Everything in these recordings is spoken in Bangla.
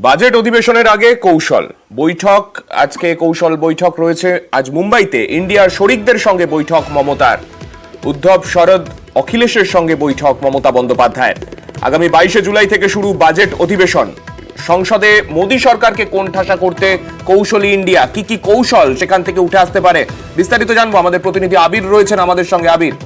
বাজেট অধিবেশনের আগে কৌশল বৈঠক। আজকে কৌশল বৈঠক রয়েছে আজ মুম্বাইতে। ইন্ডিয়ার শরিকদের সঙ্গে বৈঠক মমতার। উদ্ধব, শরদ, অখিলেশের সঙ্গে বৈঠক মমতা বন্দ্যোপাধ্যায়ের। আগামী 22শে জুলাই থেকে শুরু বাজেট অধিবেশন। সংসদে মোদী সরকারকে কোণঠাসা করতে কৌশলী ইন্ডিয়া। কি কি কৌশল সেখান থেকে উঠে আসতে পারে, বিস্তারিত জানবো। আমাদের প্রতিনিধি আবির রয়েছেন আমাদের সঙ্গে। আবির,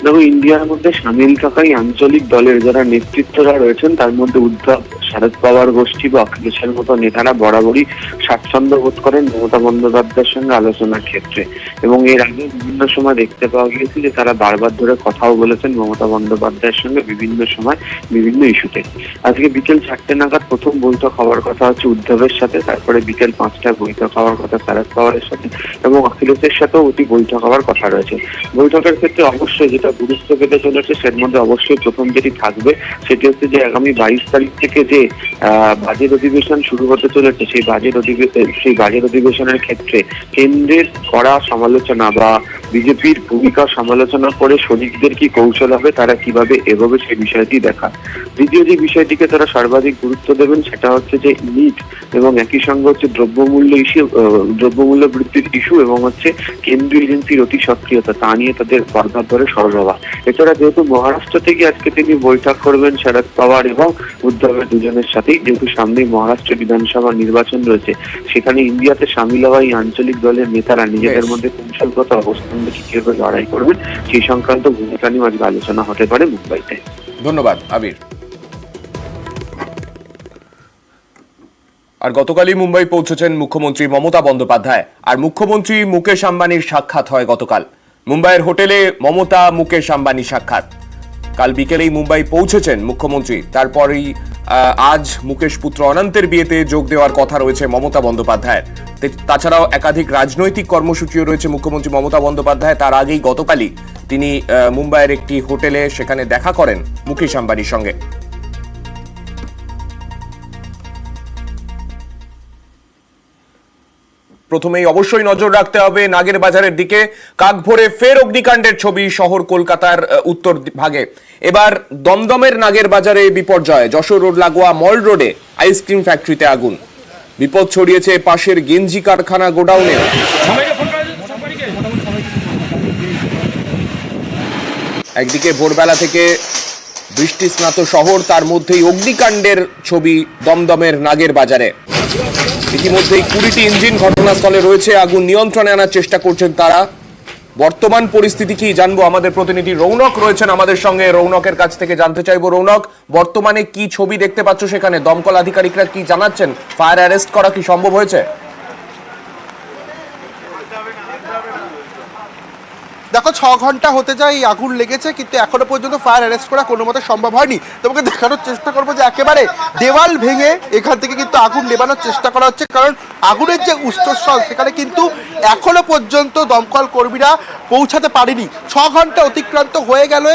দেখো, ইন্ডিয়ার মধ্যে সামিল থাকাই আঞ্চলিক দলের যারা নেতৃত্বরা রয়েছেন তার মধ্যে উদ্ধব, শরদ পাওয়ার গোষ্ঠী বা অখিলেশের মতো নেতারা বরাবরই স্বাচ্ছন্দ্য বোধ করেন মমতা বন্দ্যোপাধ্যায়ের সঙ্গে আলোচনার ক্ষেত্রে। এবং এর আগে বিভিন্ন সময় দেখতে পাওয়া গিয়েছে যে তারা বারবার ধরে কথাও বলেছেন মমতা বন্দ্যোপাধ্যায়ের সঙ্গে বিভিন্ন সময় বিভিন্ন ইস্যুতে। আজকে বিকেল 4টে নাগাদ প্রথম বৈঠক হওয়ার কথা হচ্ছে উদ্ধবের সাথে, তারপরে বিকেল 5টায় বৈঠক হওয়ার কথা শরদ পাওয়ারের সাথে, এবং অখিলেশের সাথেও অতি বৈঠক হওয়ার কথা রয়েছে। বৈঠকের ক্ষেত্রে অবশ্যই যেটা গুরুত্ব পেতে চলেছে সের মধ্যে অবশ্যই প্রথম যেটি থাকবে সেটি হচ্ছে যে আগামী 22 তারিখ থেকে যে বাজেট অধিবেশন শুরু হতে চলেছে সেই বাজেট অধিবেশনের ক্ষেত্রে কেন্দ্রের করা সমালোচনা বা বিজেপির ভূমিকা সমালোচনা করে শরিকদের কি কৌশল হবে, তারা কিভাবে এগোবে সেই বিষয়টি দেখা। দ্বিতীয় যে বিষয়টিকে তারা সর্বাধিক গুরুত্ব দেবেন সেটা হচ্ছে যে নিট, এবং একই সঙ্গে হচ্ছে দ্রব্যমূল্য বৃদ্ধির ইস্যু, এবং হচ্ছে কেন্দ্রীয় এজেন্সির অতি সক্রিয়তা, তা নিয়ে তাদের বারবার ধরে সরব হওয়া। এছাড়া যেহেতু মহারাষ্ট্র থেকে আজকে তিনি বৈঠক করবেন শরদ পাওয়ার এবং উদ্ধবের দুজনের সাথেই, যেহেতু সামনেই মহারাষ্ট্র বিধানসভা নির্বাচন রয়েছে, সেখানে ইন্ডিয়াতে সামিল হওয়া এই আঞ্চলিক দলের নেতারা নিজেদের মধ্যে কৌশলগত অবস্থান দেখে কিভাবে লড়াই করবেন সেই সংক্রান্ত ভূমিকা নিয়ে আজকে আলোচনা হতে পারে মুম্বাইতে। ধন্যবাদ আবির। আর গতকালই মুম্বাই পৌঁছেছেন মুখ্যমন্ত্রী মমতা বন্দ্যোপাধ্যায়। আর মুখ্যমন্ত্রী মুকেশ আম্বানির সাক্ষাৎ হয় গতকাল মুম্বাইয়ের হোটেলে। মমতা, মুকেশ আম্বানি সাক্ষাৎ। কাল বিকেলেই মুম্বাই পৌঁছেছেন মুখ্যমন্ত্রী। তারপরেই আজ মুকেশ পুত্র অনন্তের বিয়েতে যোগ দেওয়ার কথা রয়েছে মমতা বন্দ্যোপাধ্যায়ের। তাছাড়াও একাধিক রাজনৈতিক কর্মসূচিও রয়েছে মুখ্যমন্ত্রী মমতা বন্দ্যোপাধ্যায়। তার আগেই গতকালই তিনি মুম্বাইয়ের একটি হোটেলে সেখানে দেখা করেন মুকেশ আম্বানির সঙ্গে। প্রথমেই অবশ্যই নজর রাখতে হবে নাগের বাজারের দিকে। কাকভোরে ফের অগ্নিকাণ্ডের ছবি শহর কলকাতার উত্তর ভাগে। এবার দমদমের নাগের বাজারে বিপর্যয়। যশোর রোড লাগোয়া মল রোডে আইসক্রিম ফ্যাক্টরিতে আগুন। বিপদ ছড়িয়েছে পাশের গেঞ্জি কারখানা গোডাউনে। একদিকে ভোরবেলা থেকে বৃষ্টি স্নাত শহর, তার মধ্যেই অগ্নিকাণ্ডের ছবি দমদমের নাগের বাজারে। ইতিমধ্যেই 20টি ইঞ্জিন ঘটনাস্থলে রয়েছে। আগুন নিয়ন্ত্রণে আনার চেষ্টা করছেন তারা। বর্তমান পরিস্থিতি কি জানবো, আমাদের প্রতিনিধি রৌনক রয়েছেন আমাদের সঙ্গে। রৌনকের কাছ থেকে জানতে চাইবো, রৌনক, বর্তমানে কি ছবি দেখতে পাচ্ছ সেখানে? দমকল আধিকারিকরা কি জানাচ্ছেন? ফায়ার অ্যারেস্ট করা কি সম্ভব হয়েছে? দেখো, 6 ঘন্টা হতে যায় এই আগুন লেগেছে, কিন্তু এখনো পর্যন্ত ফায়ার অ্যারেস্ট করা কোনো মতে সম্ভব হয়নি। তোমাকে দেখানোর চেষ্টা করবো যে একেবারে দেওয়াল ভেঙে এখান থেকে কিন্তু আগুন নেভানোর চেষ্টা করা হচ্ছে, কারণ আগুনের যে উৎসস্থল সেখানে কিন্তু এখনো পর্যন্ত দমকল কর্মীরা পৌঁছাতে পারেনি। 6 ঘন্টা অতিক্রান্ত হয়ে গেল,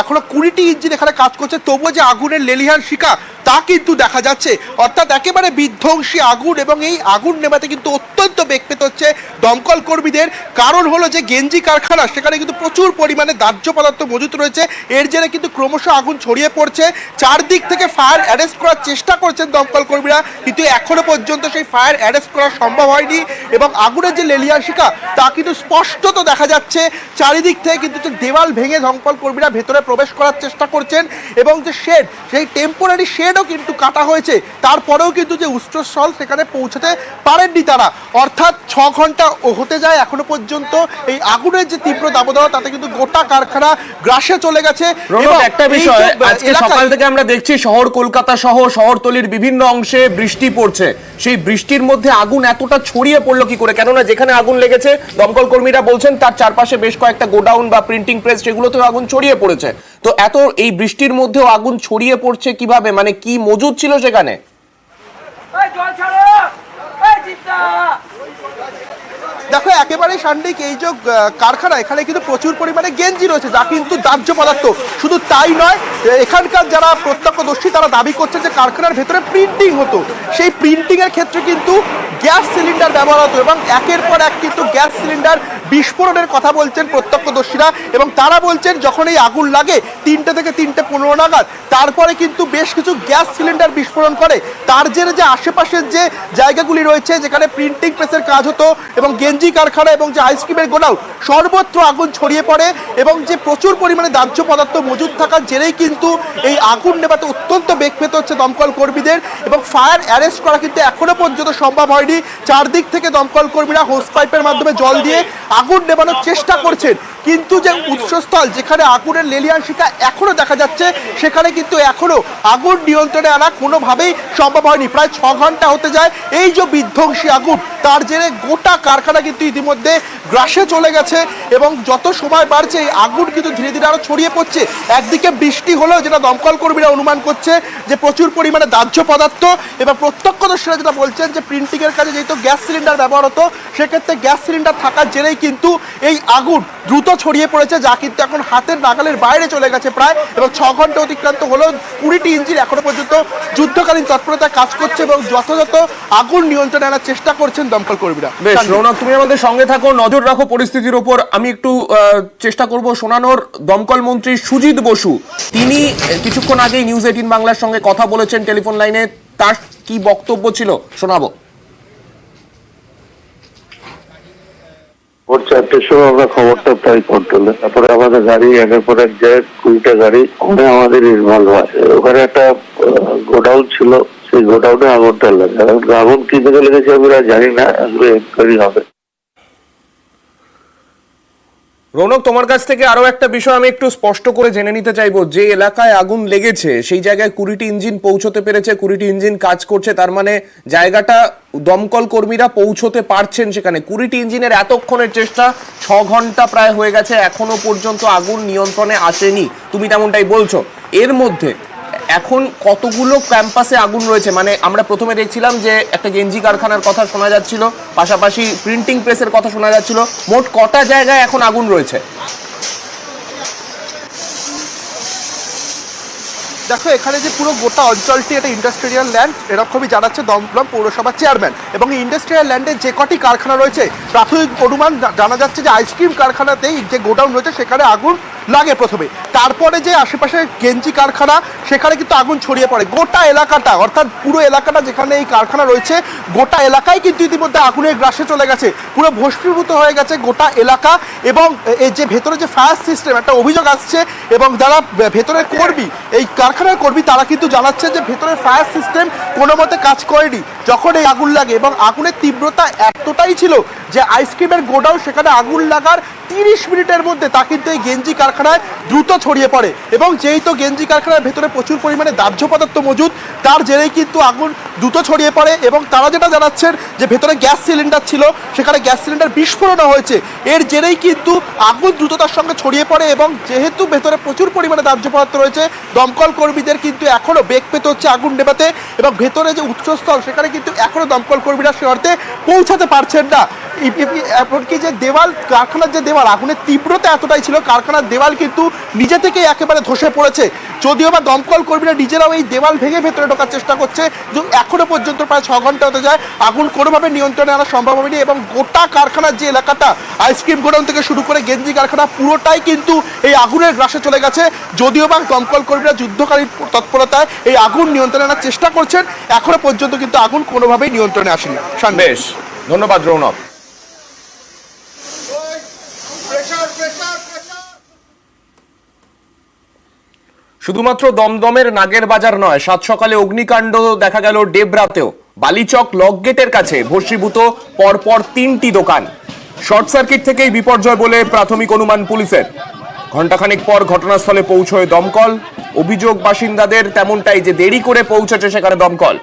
এখনো 20টি ইঞ্জিন এখানে কাজ করছে, তবুও যে আগুনের লেলিহান শিখা তা কিন্তু দেখা যাচ্ছে। অর্থাৎ একেবারে বিধ্বংসী আগুন, এবং এই আগুন নেভাতে কিন্তু অত্যন্ত বেগ পেতে হচ্ছে দমকল কর্মীদের। কারণ হলো যে গেঞ্জি কারখানা, সেখানে কিন্তু প্রচুর পরিমাণে দাহ্য পদার্থ মজুত রয়েছে। এর জেরে কিন্তু ক্রমশ আগুন ছড়িয়ে পড়ছে। চারদিক থেকে ফায়ার অ্যারেস্ট করার চেষ্টা করছেন দমকল কর্মীরা, কিন্তু এখনো পর্যন্ত সেই ফায়ার অ্যারেস্ট করা সম্ভব হয়নি। এবং আগুনের যে লেলিহান শিখা তা কিন্তু স্পষ্টত দেখা যাচ্ছে। চারিদিক থেকে কিন্তু দেওয়াল ভেঙে দমকল কর্মীরা ভেতরে প্রবেশ করার চেষ্টা করছেন, এবং যে শেড, সেই টেম্পোরারি শেডও কিন্তু কাটা হয়েছে। তারপরেও কিন্তু যে উৎসস্থল সেখানে পৌঁছাতে পারেননি তারা। অর্থাৎ 6 ঘন্টা হতে যায়, এখনো পর্যন্ত এই আগুনের যে তীব্র দাবদাহ তাতে কিন্তু গোটা কারখানা গ্রাসে চলে গেছে। এবং একটা বিষয়, আজকে সকাল থেকে আমরা দেখছি শহর কলকাতা সহ শহরতলির বিভিন্ন অংশে বৃষ্টি পড়ছে। সেই বৃষ্টির মধ্যে আগুন এতটা ছড়িয়ে পড়লো কি করে? কেননা যেখানে আগুন লেগেছে দমকল কর্মীরা বলছেন তার চারপাশে বেশ কয়েকটা গোডাউন বা প্রিন্টিং প্রেস, সেগুলোতেও আগুন ছড়িয়ে পড়েছে। তো এত এই বৃষ্টির মধ্যেও আগুন ছড়িয়ে পড়ছে কিভাবে? মানে কি মজুদ ছিল সেখানে? দেখো একেবারেই সান্ডিক, এই যে কারখানা এখানে কিন্তু প্রচুর পরিমাণে গেঞ্জি রয়েছে যা কিন্তু দাহ্য পদার্থ। শুধু তাই নয়, এখানকার যারা প্রত্যক্ষদর্শী তারা দাবি করছে যে কারখানার ভেতরে প্রিন্টিং হতো, সেই প্রিন্টিং এর ক্ষেত্রে কিন্তু গ্যাস সিলিন্ডার ব্যবহার হতো এবং একের পর এক কিন্তু গ্যাস সিলিন্ডার বিস্ফোরণের কথা বলছেন প্রত্যক্ষদর্শীরা। এবং তারা বলছেন যখন এই আগুন লাগে 3টে থেকে 3:15 নাগাদ, তারপরে কিন্তু বেশ কিছু গ্যাস সিলিন্ডার বিস্ফোরণ করে। তার জেরে যে আশেপাশের যে জায়গাগুলি রয়েছে যেখানে প্রিন্টিং প্রেসের কাজ হতো এবং গেঞ্জি কারখানা এবং যে আইসক্রিমের গোডাউন, সর্বত্র আগুন ছড়িয়ে পড়ে এবং যে প্রচুর পরিমাণে দাহ্য পদার্থ মজুদ থাকার জেরেই কিন্তু এই আগুন নেভাতে অত্যন্ত বেগ পেতে হচ্ছে দমকল কর্মীদের। এবং ফায়ার অ্যারেস্ট করা কিন্তু এখনো পর্যন্ত সম্ভব হয়নি। চারদিক থেকে দমকল কর্মীরা হোস পাইপের মাধ্যমে জল দিয়ে আগুন নেভানোর চেষ্টা করছেন, কিন্তু যে উৎসস্থল যেখানে আগুনের লেলিয়ান শিখা এখনো দেখা যাচ্ছে সেখানে কিন্তু এখনো আগুন নিয়ন্ত্রণে আনা কোনোভাবেই সম্ভব হয়নি। প্রায় 6 ঘন্টা হতে যায় এই যে বিধ্বংসী আগুন, তার জেরে গোটা কারখানা কিন্তু ইতিমধ্যে গ্রাসে চলে গেছে এবং যত সময় বাড়ছে এই আগুন কিন্তু ধীরে ধীরে আরো ছড়িয়ে পড়ছে। একদিকে বৃষ্টি হলেও যেটা দমকল কর্মীরা অনুমান করছে যে প্রচুর পরিমাণে দাহ্য পদার্থ, এবং প্রত্যক্ষদর্শীরা যেটা বলছেন যে প্রিন্টিং এর কাজে যেহেতু গ্যাস সিলিন্ডার ব্যবহার হতো সেক্ষেত্রে গ্যাস সিলিন্ডার থাকার জেরেই কিন্তু এই আগুন দ্রুত ছড়িয়ে পড়েছে, যা কিন্তু এখন হাতের নাগালের বাইরে চলে গেছে প্রায়। এবং 6 ঘন্টা অতিক্রান্ত হলেও 20টি ইঞ্জিন এখনো পর্যন্ত যুদ্ধকালীন তৎপরতায় কাজ করছে এবং যথাযথ আগুন নিয়ন্ত্রণে আনার চেষ্টা করছেন দমকল কর্মীরা। বেশ রৌনক, তুমি আমাদের সঙ্গে থাকো, নজর রাখো পরিস্থিতির উপর। আমি একটু চেষ্টা করব শোনানোর দমকল মন্ত্রী সুজিত বসু, তিনি কিছুক্ষণ আগেই নিউজ 18 বাংলার সঙ্গে কথা বলেছেন টেলিফোন লাইনে, তার কি বক্তব্য ছিল শোনাবো। ভোর 4টের সময় আমরা খবরটা পাই কন্ট্রোলে, তারপরে আমাদের গাড়ি একের পর এক যায়, 20টা গাড়ি, ওখানে আমাদের ইনভলভ হয়। ওখানে একটা গোডাউন ছিল, সেই গোডাউনে আগুনটা লাগে। আগুন কি থেকে লেগেছে আমরা জানি না, আসলে এনকোয়ারি হবে। রৌনক, তোমার কাছ থেকে আরো একটা বিষয় আমি একটু স্পষ্ট করে জেনে নিতে চাইবো। যে এলাকায় আগুন লেগেছে সেই জায়গায় 20টি ইঞ্জিন পৌঁছতে পেরেছে, 20টি ইঞ্জিন কাজ করছে, তার মানে জায়গাটা দমকল কর্মীরা পৌঁছতে পারছেন সেখানে। 20টি ইঞ্জিনের এতক্ষণের চেষ্টা, 6 ঘন্টা প্রায় হয়ে গেছে, এখনো পর্যন্ত আগুন নিয়ন্ত্রণে আসেনি, তুমি তেমনটাই বলছো। এর মধ্যে এখন কতগুলো ক্যাম্পাসে আগুন রয়েছে? মানে আমরা প্রথমে দেখছিলাম যে একটা গেঞ্জি কারখানার কথা শোনা যাচ্ছিল, পাশাপাশি প্রিন্টিং প্রেসের কথা শোনা যাচ্ছিল, মোট কটা জায়গায় এখন আগুন রয়েছে? দেখো এখানে যে পুরো গোটা অঞ্চলটি এটা ইন্ডাস্ট্রিয়াল ল্যান্ড, এরকমই জানাচ্ছে দমদম পৌরসভার চেয়ারম্যান। এবং এই ইন্ডাস্ট্রিয়াল ল্যান্ডে যে কটি কারখানা রয়েছে প্রাথমিক অনুমান জানা যাচ্ছে যে আইসক্রিম কারখানাতেই যে গোডাউন রয়েছে সেখানে আগুন লাগে প্রথমে, তারপরে যে আশেপাশে গেঞ্জি কারখানা সেখানে কিন্তু আগুন ছড়িয়ে পড়ে। গোটা এলাকাটা, অর্থাৎ পুরো এলাকাটা যেখানে এই কারখানা রয়েছে গোটা এলাকায় কিন্তু ইতিমধ্যে আগুনের গ্রাসে চলে গেছে, পুরো ভস্মীভূত হয়ে গেছে গোটা এলাকা। এবং এই যে ভেতরে যে ফায়ার সিস্টেম, একটা অভিযোগ আসছে এবং যারা ভেতরের কর্মী, এই কারখানার কর্মী, তারা কিন্তু জানাচ্ছে যে ভেতরের ফায়ার সিস্টেম কোনো মতে কাজ করেনি যখন এই আগুন লাগে। এবং আগুনের তীব্রতা এতটাই ছিল যে আইসক্রিমের গোডাউন সেখানে আগুন লাগার 30 মিনিটের মধ্যে তা কিন্তু এই গেঞ্জি কারখানায় দ্রুত ছড়িয়ে পড়ে। এবং যেহেতু গেঞ্জি কারখানার ভেতরে প্রচুর পরিমাণে দাহ্য পদার্থ মজুদ, তার জেরেই কিন্তু আগুন দ্রুত ছড়িয়ে পড়ে। এবং তারা যেটা জানাচ্ছেন যে ভেতরে গ্যাস সিলিন্ডার ছিল, সেখানে গ্যাস সিলিন্ডার বিস্ফোরণ হয়েছে, এর জেরেই কিন্তু আগুন দ্রুততার সঙ্গে ছড়িয়ে পড়ে। এবং যেহেতু ভেতরে প্রচুর পরিমাণে দাহ্য পদার্থ রয়েছে, দমকল কর্মীদের কিন্তু এখনো বেগ পেতে হচ্ছে আগুন নেভাতে। এবং ভেতরে যে উৎসস্থল সেখানে কিন্তু এখনো দমকল কর্মীরা সে অর্থে পৌঁছাতে পারছেন না। এমনকি যে দেওয়াল, কারখানার যে দেওয়াল, আগুনের তীব্রতা এতটাই ছিল কারখানার দেওয়াল কিন্তু নিজে থেকেই একেবারে ধসে পড়েছে। যদিও বা দমকল কর্মীরা নিজেরাও এই দেওয়াল ভেঙে ভেতরে ঢোকার চেষ্টা করছে, কিন্তু এখনো পর্যন্ত প্রায় 6 ঘন্টা হতে যায়, আগুন কোনোভাবে নিয়ন্ত্রণে আনা সম্ভব হয়নি। এবং গোটা কারখানার যে এলাকাটা, আইসক্রিম গোডাউন থেকে শুরু করে গেঞ্জি কারখানা, পুরোটাই কিন্তু এই আগুনের গ্রাসে চলে গেছে। যদিও বা দমকল কর্মীরা যুদ্ধকালীন তৎপরতায় এই আগুন নিয়ন্ত্রণে আনার চেষ্টা করছেন, এখনো পর্যন্ত কিন্তু আগুন কোনোভাবেই নিয়ন্ত্রণে আসেনি। বেশ, ধন্যবাদ রৌনক। শুধুমাত্র দমদমের নাগের বাজার নয়, সাত সকালে অগ্নিকাণ্ড দেখা গেল ডেবরাতেও। বালিচক লক গেটের কাছে ভস্মীভূত পরপর 3টি দোকান। শর্ট সার্কিট থেকেই বিপর্যয় বলে প্রাথমিক অনুমান পুলিশের। ঘণ্টাখানেক পর ঘটনাস্থলে পৌঁছয় দমকল। অভিযোগ বাসিন্দাদের তেমনটাই, যে দেরি করে পৌঁছেছে সেখানে দমকল।